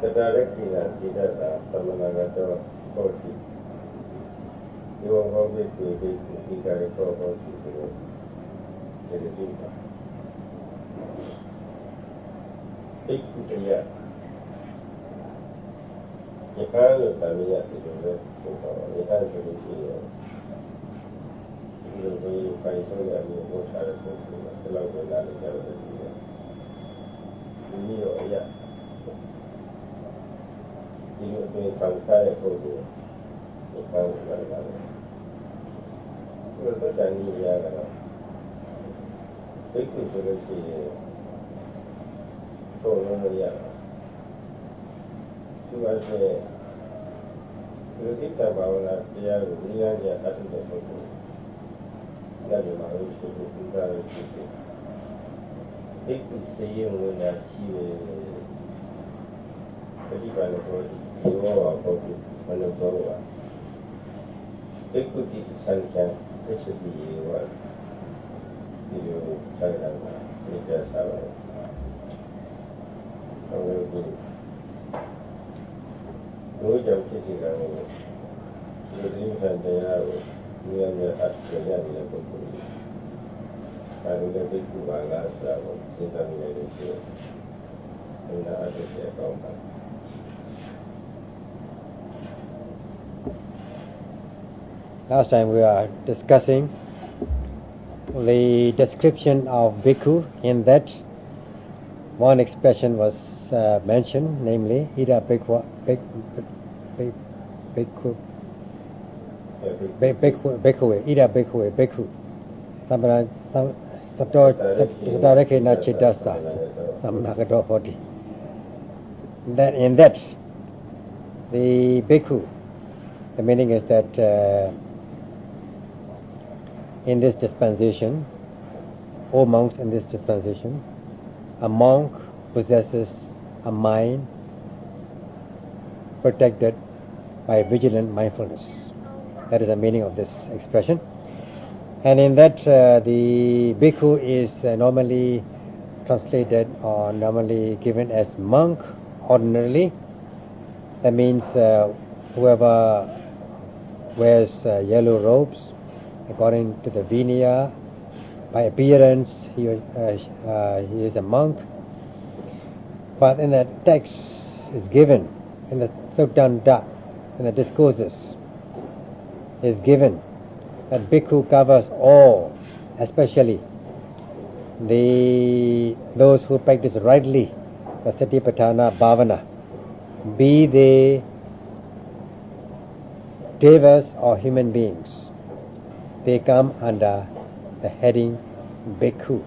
Tadarakina Sidata Samanagato Koti. You will always be able to figure it out to the Jiva. Take to the yak. You can't look at me at the rest. You can't really see it. You will be by so that you will try to put the love of that together. You need a yak. You will be outside for you. You can't look at it. You will put a new yak. Take to the sea. So, no yak. You are saying, you think about that, they are really at the photo. That is my wish to do that. They could say you when I see the people body, you all are body, and the blower. They could get the sunshine, this should be what you tell them, you just have it. I will do. No jump kissing on it. The dreams and they are near the Australian level. I will get it to my last level, since I'm ready to in the other account. Last time we were discussing the description of bhikkhu, in that one expression was mentioned, namely ida bhikkhu ida bhikkhu samana satorake na chitasa samanagato hoti. That in that the bhikkhu, the meaning is that in this dispensation, all monks in this dispensation, a monk possesses a mind protected by vigilant mindfulness. That is the meaning of this expression. And in that, the bhikkhu is normally translated or normally given as monk ordinarily. That means whoever wears yellow robes, according to the Vinaya, by appearance he is a monk. But in the text is given, in the Suttanta, in the discourses, is given that bhikkhu covers all, especially those who practice rightly the Satipatthana Bhavana, be they devas or human beings. They come under the heading bhikkhu.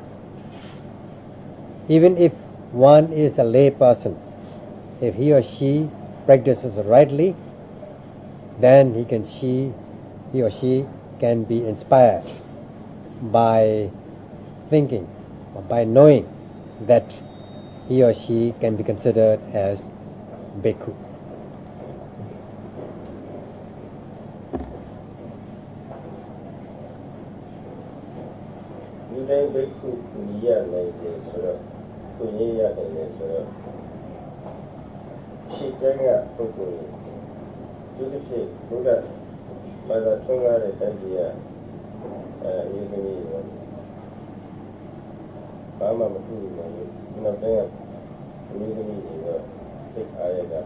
Even if one is a lay person, if he or she practices rightly, then he or she can be inspired by thinking or by knowing that he or she can be considered as bhikkhu. Bhikkhu Punya Sura Punya Sura Shikanga Pukuni Judici Buddha Mother Tunga Tangia Yugini Bama Matu Navanga Yugini Sik Ayaga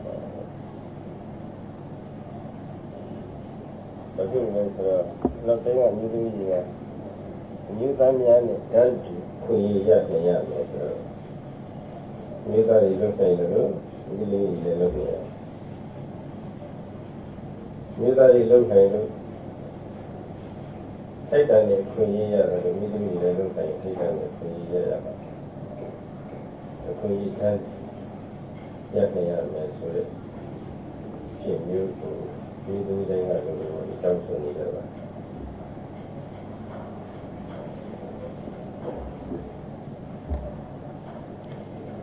Bajun Vensura Navanga Yugini New Damian and Kuya Yamasa. New Damian look at the room, really look here. New Damian look at it. Take on the Kuya, the middle look at take on the Kuya. The Kuya can Yakayam so that she knew to do the Johnson.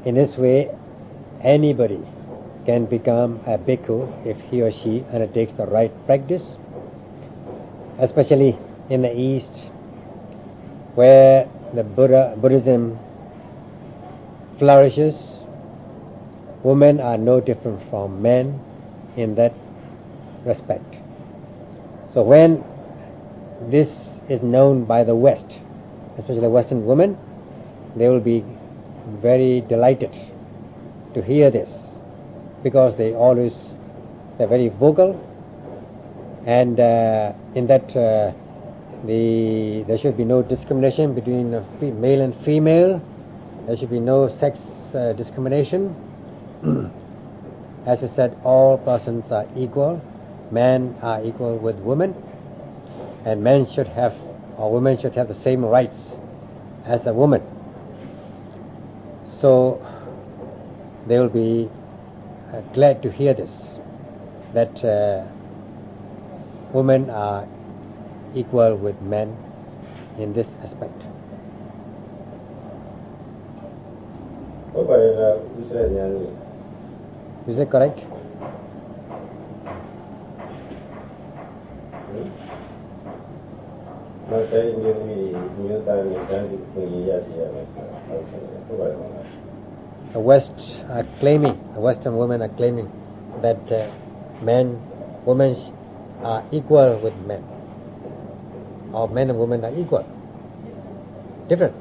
In this way, anybody can become a bhikkhu if he or she undertakes the right practice, especially in the East, where the Buddhism flourishes, women are no different from men in that respect. So when this is known by the West, especially Western women, they will be very delighted to hear this, because they're very vocal, and in that there should be no discrimination between male and female. There should be no sex discrimination. As I said, all persons are equal. Men are equal with women, and men should have, or women should have, the same rights as a woman. So they will be glad to hear this, that women are equal with men in this aspect. Is it correct? The Western women are claiming that women are equal with men, or men and women are equal. Different.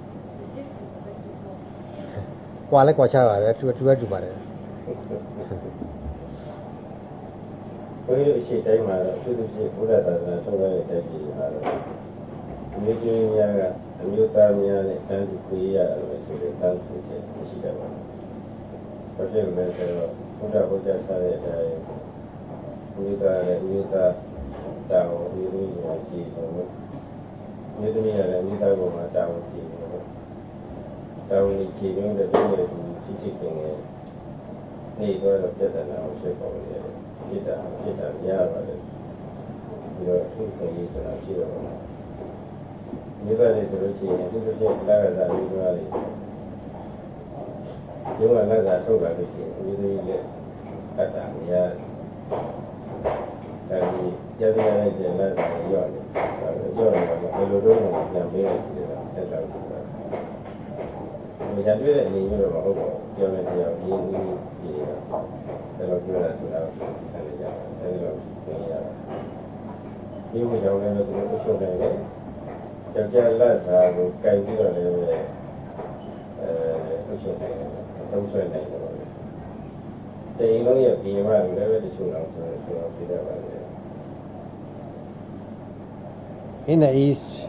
In the East,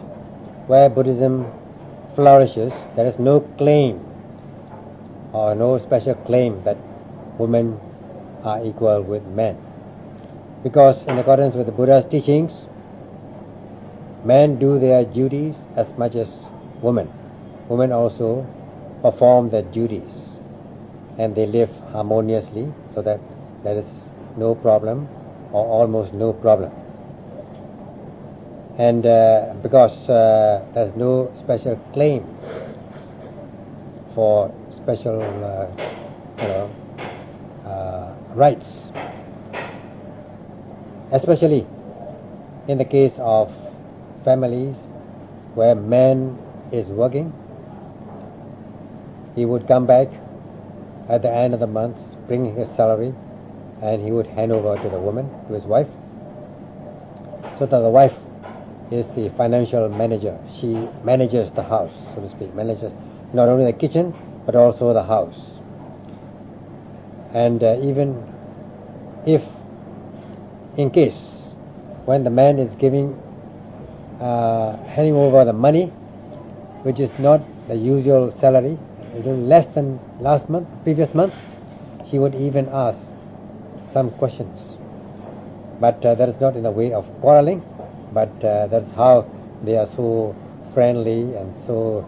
where Buddhism flourishes, there is no claim or no special claim that women are equal with men, because in accordance with the Buddha's teachings, men do their duties as much as women. Women also perform their duties, and they live harmoniously, so that there is no problem, or almost no problem. And because there's no special claim for special rights, especially in the case of families where man is working, he would come back at the end of the month bringing his salary, and he would hand over to the woman, to his wife, so that the wife is the financial manager. She manages the house, so to speak, manages not only the kitchen but also the house. And even if, in case, when the man is handing over the money, which is not the usual salary, a little less than previous month, she would even ask some questions. But that is not in the way of quarreling, but that's how they are so friendly and so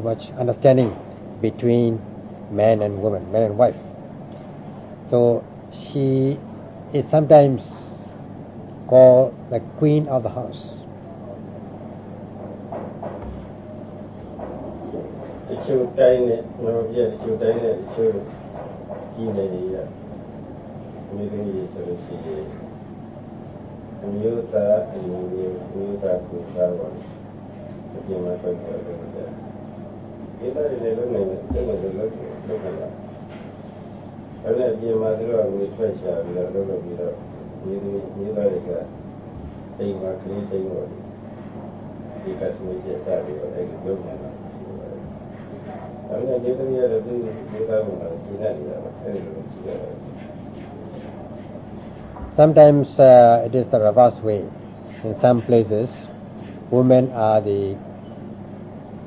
much understanding between man and woman, man and wife. So she is sometimes called the queen of the house. အဲ့ဒါဒီမှာသူတို့ကဝင်ထွက်ချပြီးတော့လုပ်ပြီးတော့ဒီသားတွေကအိမ်မှာကလေးသိန်းတော့ဒီကဆွေးချက်စားပြီးတော့အဲ့ဒီလုပ်နေတာအဲ့ဒါဒီသမီးရတဲ့သူသားကရှင်းနေတာပါအဲ့ဒီလိုရှိရတယ် Sometimes it is the reverse way. In some places, women are the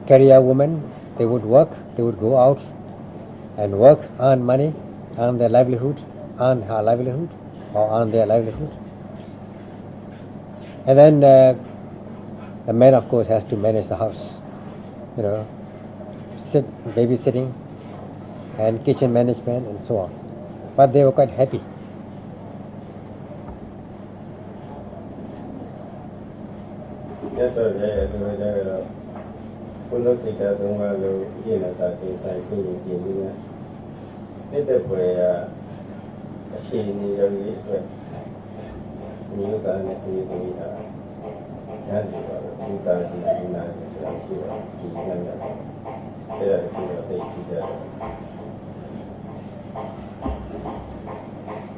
career women. They would work, they would go out and work, earn money, earn their livelihood, earn her livelihood, or earn their livelihood. And then the man, of course, has to manage the house, babysitting and kitchen management and so on. But they were quite happy. Yes, sir. Yeah. Puno kita tunggu lalu ini nanti saya ini. Itu boleh sini lagi ni kan ni Jadi kita di mana di mana saya tidak.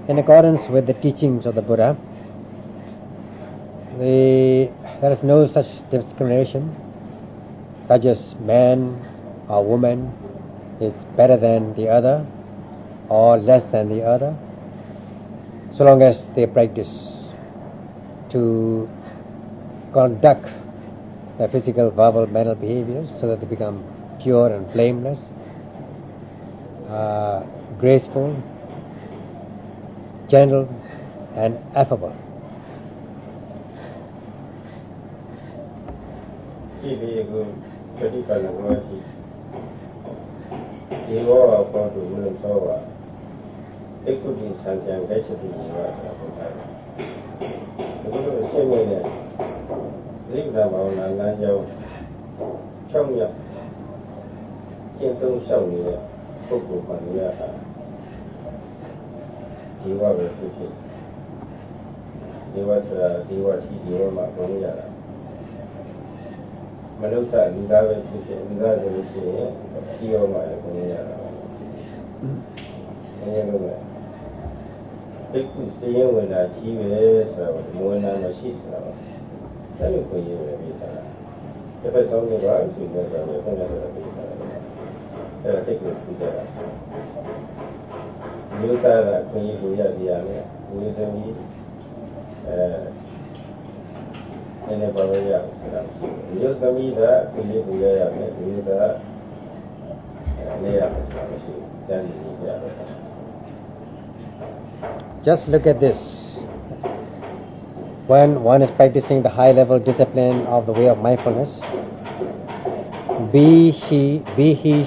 In accordance with the teachings of the Buddha, there is no such discrimination, such as man or woman is better than the other or less than the other, so long as they practice to conduct their physical, verbal, mental behaviors so that they become pure and blameless, graceful, gentle and affable. Just look at this. When one is practicing the high-level discipline of the way of mindfulness, be he,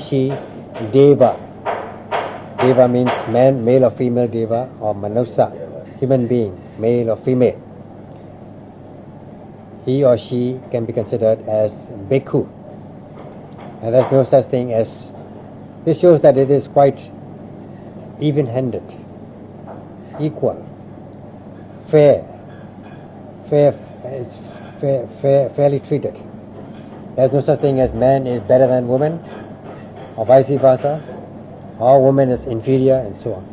she, deva. Deva means man, male or female deva, or manusa, human being, male or female. He or she can be considered as bhikkhu. And there's no such thing as... This shows that it is quite even-handed, equal, fairly treated. There's no such thing as man is better than woman, or vice versa, or woman is inferior, and so on.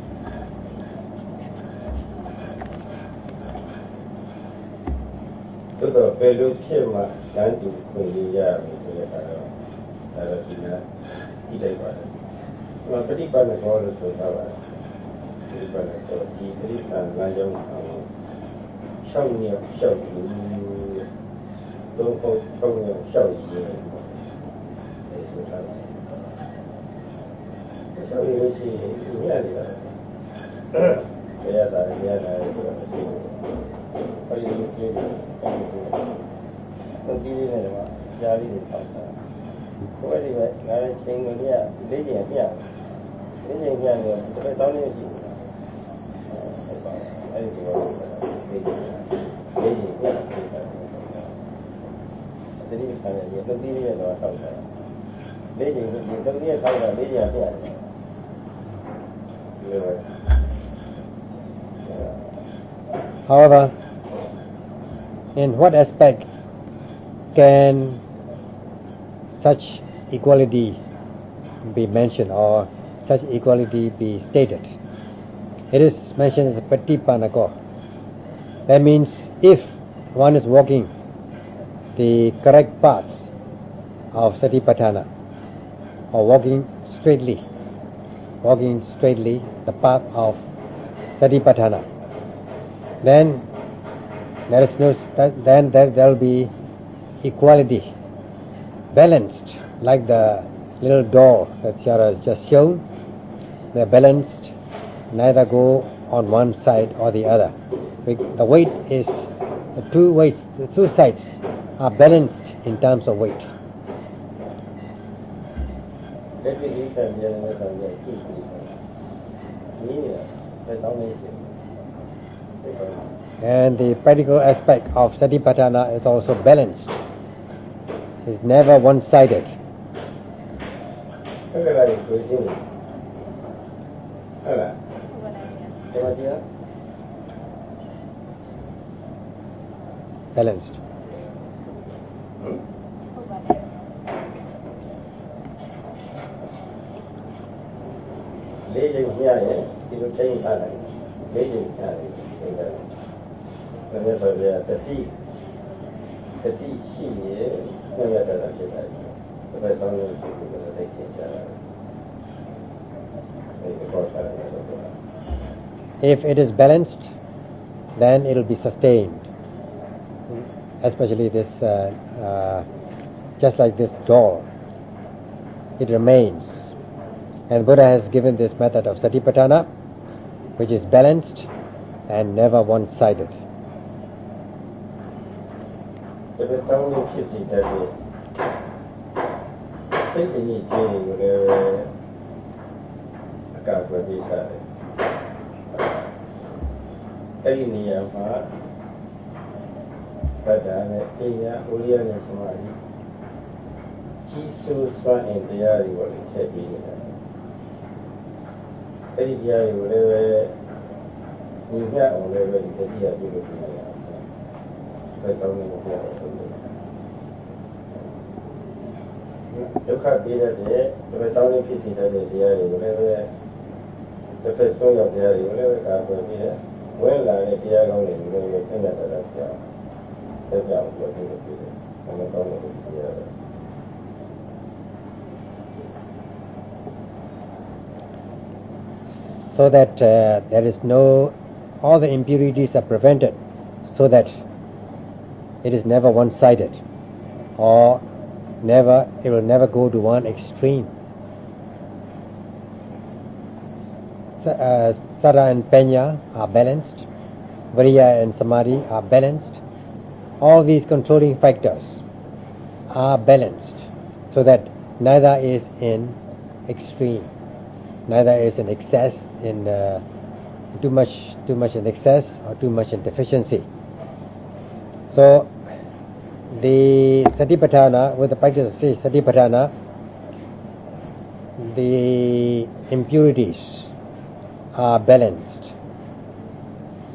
However, in what aspect can such equality be mentioned or such equality be stated? It is mentioned as Patipanako. That means if one is walking the correct path of Satipatthana, or walking straightly the path of Satipatthana, then there will be equality, balanced, like the little door that Shara has just shown. They're balanced, neither go on one side or the other. The weight is, the two sides are balanced in terms of weight. And the practical aspect of Satipatthana is also balanced. It's never one-sided. Balanced. If it is balanced, then it will be sustained. Especially this, just like this door, it remains. And Buddha has given this method of Satipatthana, which is balanced and never one-sided. So that there is no, all the impurities are prevented, so that it is never one-sided, or it will never go to one extreme. Sara and Penya are balanced, Viriya and Samadhi are balanced. All these controlling factors are balanced, so that neither is in extreme, neither is in excess, in too much in excess or too much in deficiency. So the Satipatthana, with the practice of Satipatthana, the impurities are balanced,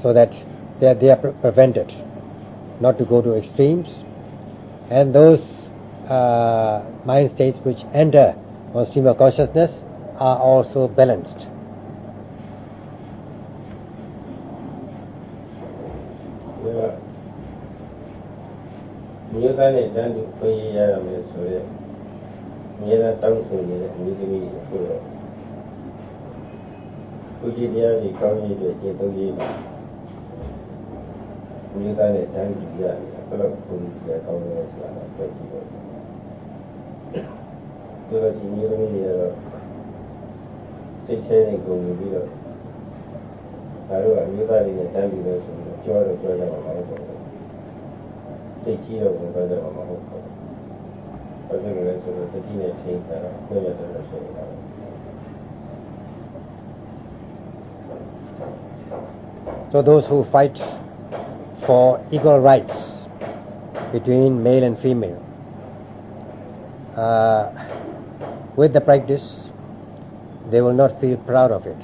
so that they are prevented not to go to extremes, and those mind states which enter on stream of consciousness are also balanced. So those who fight for equal rights between male and female, with the practice, they will not feel proud of it.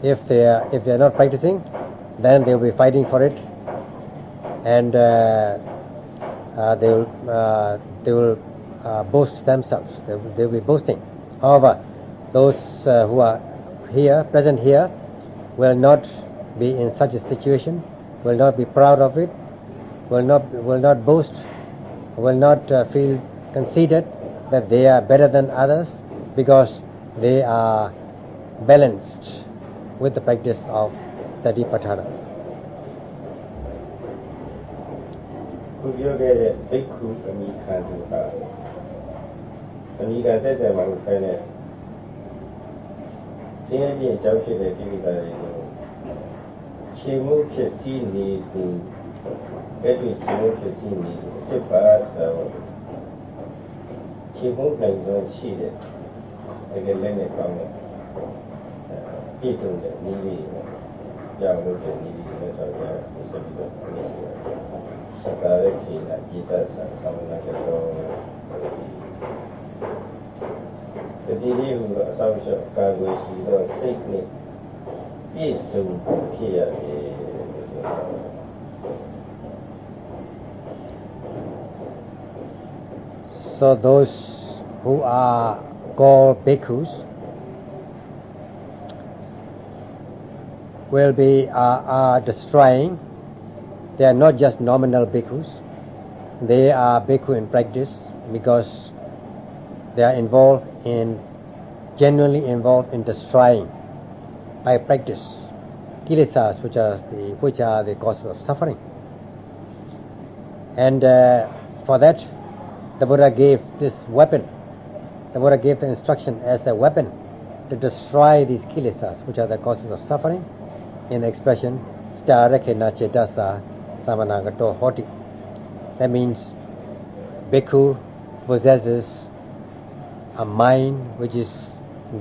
If they are not practicing, then they will be fighting for it, and they will boast themselves. They will be boasting. However, those who are here, present here, will not be in such a situation, will not be proud of it, will not boast, will not feel conceited that they are better than others, because they are balanced with the practice of Satipatthana. ခုပြောခဲ့တဲ့ဘိက္ခုအမိခံသူဟာအမိခံတဲ့တဲ့မှာကိုခိုင်းတဲ့ကျင်းပြင်းကြောက်ဖြစ်တဲ့ကိလေသာတွေကိုခြေမှုဖြစ်စည်းနေသူအဲ့ဒီခြေမှုဖြစ်စည်းနေသူအစစ်ပါတော့ခြေမှုနိုင်ဆုံးရှိတဲ့တကယ်လည်းနဲ့ကောင်းတဲ့ပြည့်စုံတဲ့နည်းလေးကြောက်လို့တဲ့နည်းလေးနဲ့ဆိုတော့ဆက်ပြီးတော့နေရှိတယ်စကားရခိနာจิตဆံသမဏကတော့တတိယဟူသောအဆောင်ရှော့ကာကွယ်ရှိသောစိတ်နဲ့ပြည့်စုံဖြစ်ရတယ် So those who are called bhikkhus will be are destroying. They are not just nominal bhikkhus. They are bhikkhu in practice because they are genuinely involved in destroying by practice kilesas, which are the causes of suffering. And for that, the Buddha gave this weapon. The Buddha gave the instruction as a weapon to destroy these kilesas, which are the causes of suffering, in the expression Starakena Cetasa Samanagato Hoti. That means bhikkhu possesses a mind which is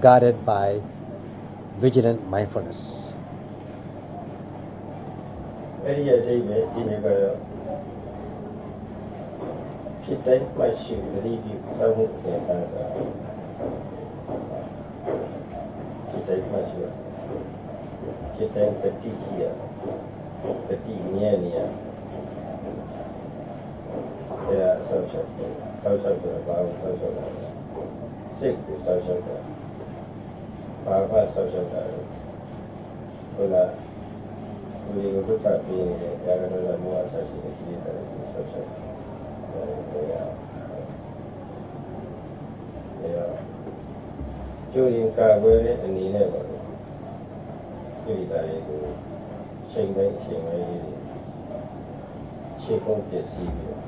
guarded by vigilant mindfulness. အဲ့ဒီအတိတ်ပဲဒီနေ့ကတော့ဖြစ်တိုင်းမှရှိသတိပြုစောင့်မှုအစဉ်အလာဖြစ်တိုင်းမှရှိဖြစ်တိုင်းတတိရှိရတတိမြဲနေရအဲ့ဒါဆောက်ရှောက်တော့ဘာလို့ဆောက်ရှောက်တာလဲစိတ်ကိုဆောက်ရှောက်တာဘာမှဆောက်ရှောက်တာလဲဟုတ်လားဒီလိုဒုက္ခပြီးနေတယ်ဒါကတော့မောဟဆက်ရှိတဲ့ကိလေသာတွေဆောက်ရှောက်ကျိုးရင်ကာကွယ်တဲ့အနေနဲ့ပေါ့လေကိလေသာတွေကိုချိန်တိုင်းချိန်တိုင်းခြေကုပ်ပစ္စည်းပြီးတော့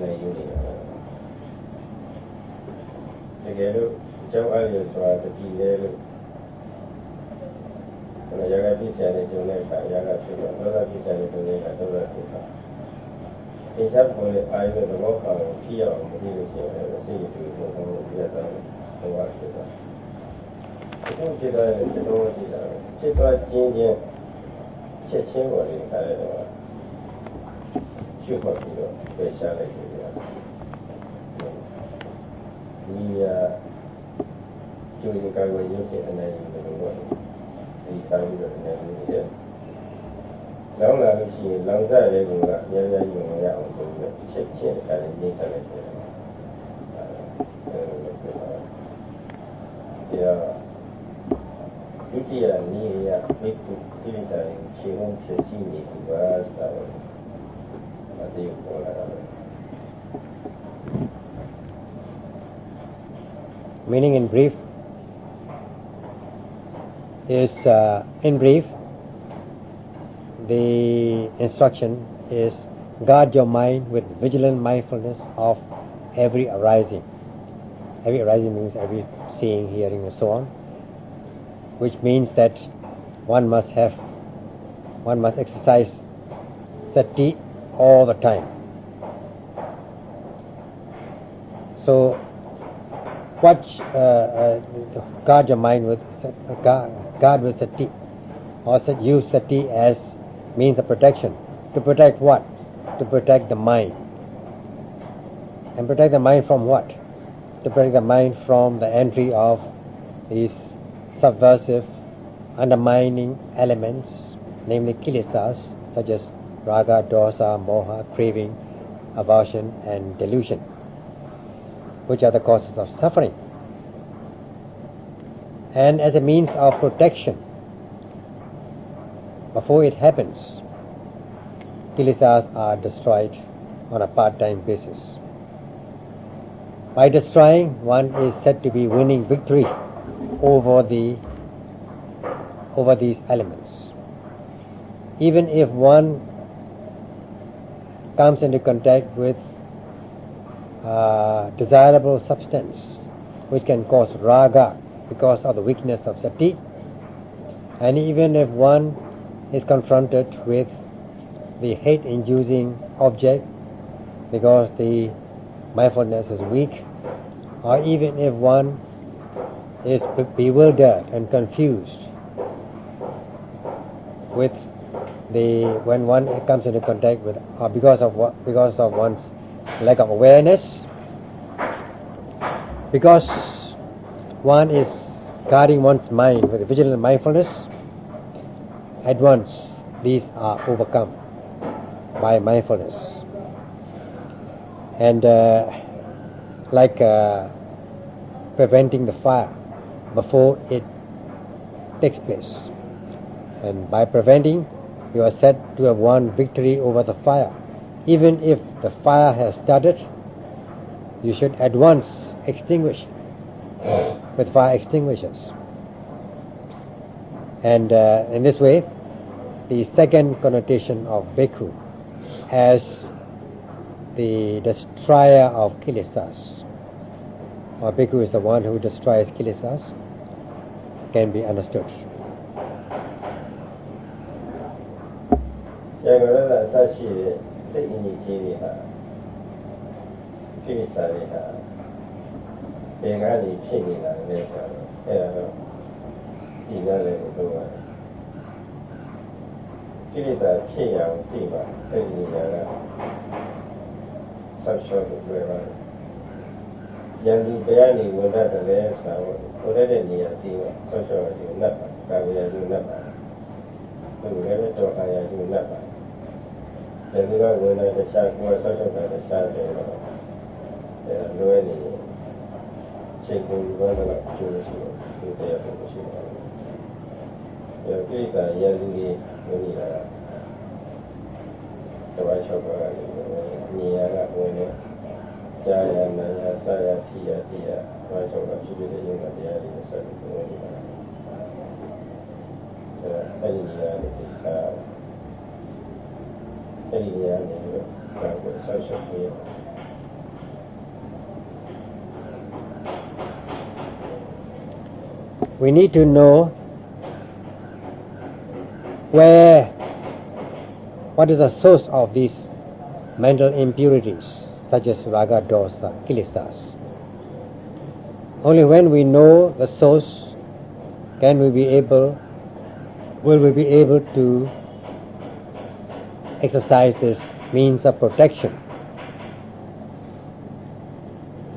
နေယူနေတာတကယ်လို့ကျောင်းအားရဆိုတာတတိလဲလို့ရာဂပိစ္ဆာနဲ့ကျုံတဲ့အခါရာဂဖြစ်တော့ဒေါသပိစ္ဆာနဲ့ကျုံတဲ့အခါဒေါသဖြစ်တာဒီချက်ပေါ်လေအာရုံသဘောကောင်းကြည့်ရအောင်မကြည့်လို့ရှိရင်စိတ်ရည်တွေဘုံဘုံပြတ်သွားတယ်ဘဝဖြစ်သွားအခုဖြစ်သွားတဲ့သဘောကြည့်တာဖြစ်သွားခြင်းချင်းချက်ချင်းပေါ်လေခါရတော့ရှုပ်ပြီးတော့ပယ်ရှားလိုက်တယ်ဒီကျိုးရင်ကာကွယ်ရုပ်ဖြစ်အနေနဲ့တော့ဒီစာပြီးတော့အနေနဲ့ဒီလောင်းလာလို့ရှိရင်လောင်စားတဲ့ကောင်ကအများကြီးယုံရအောင်ဆိုပြီးချက်ချင်းအခါလေးနေတက်လိုက်တယ်ဒုတိယနည်းရဘိက္ခုကိလေသာတွေခြေဝန်းဖြစ်စီနေသူပါဆိုတော့မသိဘူးပေါ်လာတယ် Meaning in brief is in brief the instruction is guard your mind with vigilant mindfulness of every arising. Every arising means every seeing, hearing and so on, which means that one must exercise sati all the time. So what guard your mind with guard with sati, or use sati as means of protection. To protect what? To protect the mind. And protect the mind from what? To protect the mind from the entry of these subversive, undermining elements, namely kilesas, such as raga, dosa, moha, craving, aversion and delusion, which are the causes of suffering. and as a means of protection before it happens, kilesas are destroyed on a part-time basis. By destroying, one is said to be winning victory over these elements. Even if one comes into contact with desirable substance which can cause raga because of the weakness of sati, and even if one is confronted with the hate-inducing object because the mindfulness is weak, or even if one is bewildered and confused with when one comes into contact with, or because of one's lack of awareness, because one is guarding one's mind with vigilant mindfulness, at once these are overcome by mindfulness. And like preventing the fire before it takes place. And by preventing, you are said to have won victory over the fire. Even if the fire has started, you should at once extinguish with fire extinguishers. And in this way, the second connotation of bhikkhu as the destroyer of kilesas, or bhikkhu is the one who destroys kilesas, can be understood. ရဂရဒအစရှိတဲ့စိတ်အညစ်အကြေးတွေဟာကိလေသာတွေဟာဘယ်ကနေဖြစ်နေတာလဲဆိုတော့အဲ့ဒါတော့ဒီနားလည်းပြောပါတယ်ကိလေသာဖြစ်ရအောင်သိပါစိတ်ဉာဏ်ကဆောက်ရှောက်လို့ပြောပါတယ်ဉာဏ်ဒီဘယ်ကနေဝင်တတ်တယ်လဲဆိုတော့ကိုယ်တဲ့နေရာသိပါဆောက်ရှောက်ရည်နတ်ပါကာဝေယယူနတ်ပါဘယ်လိုလဲတော့ခါရယူနတ်ပါဒီလိုကဝင်တဲ့တခြားကိုယ်ဆောက်ရှောက်တာတခြားတယ်တော့လွယ်နေချိန်ကိုဘာလို့ကျိုးရှိလို့ဒီတရားကိုရှိတယ်ကိစ္စရည်လူကြီးဝင်နေတာတဝါချောက်ပါလေနေရာကဝင်နေကြာရနာရဆရာဖြီရဖြီရတဝါချောက်ကဖြစ်ဖြစ်တဲ့ရုံးတရားတွေဆက်ပြီးဝင်နေတာအဲ့ဒီနေရာတွေစားအဲ့ဒီနေရာတွေကတော့ဆောက်ရှောက်ပြီးwe need to know what is the source of these mental impurities, such as raga, dosa, kilesas. Only when we know the source will we be able to exercise this means of protection,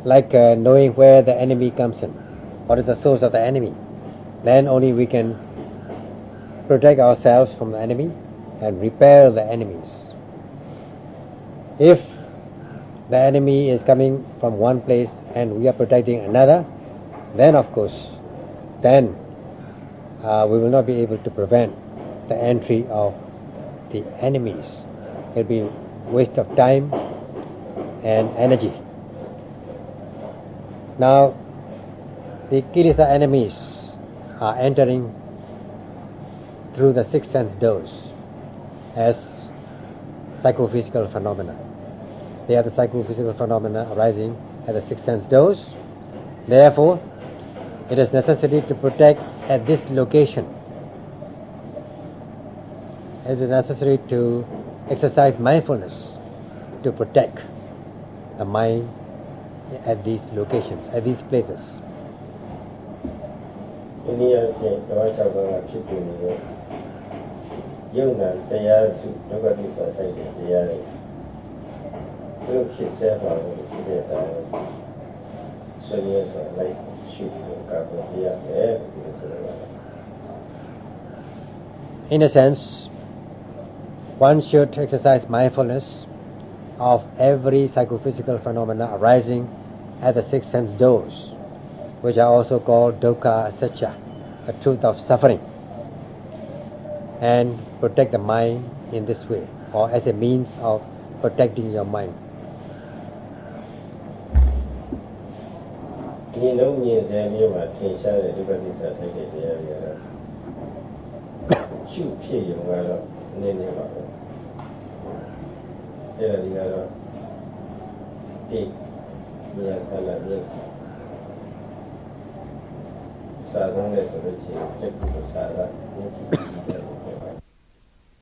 like knowing where the enemy comes in, what is the source of the enemy. Then only we can protect ourselves from the enemy and repel the enemies. If the enemy is coming from one place and we are protecting another, then of course, we will not be able to prevent the entry of the enemies. It will be waste of time and energy. Now, the kilesa enemies are entering through the six sense doors as psychophysical phenomena. They are the psychophysical phenomena arising at the six sense doors. Therefore, it is necessary to protect at this location. It is necessary to exercise mindfulness to protect the mind at these locations, at these places. In a sense, one should exercise mindfulness of every psychophysical phenomena arising at the six sense doors, which are also called dukkha satya, the truth of suffering, and protect the mind in this way, or as a means of protecting your mind. ဒီလုံးမြင်စေမျိုးမှာထင်ရှားတဲ့ဒီပဋိစ္စထိုက်တဲ့တရားတွေကတော့ရှုဖြစ်ရုံကတော့နည်းနည်းပါပဲအဲ့ဒါဒီကတော့ဒီဉာဏ်ခန္ဓာမျက်စိစာဆုံးတဲ့ဆိုလို့ရှိရင်စိတ်ကူစာရမျက်စိကြည့်တယ်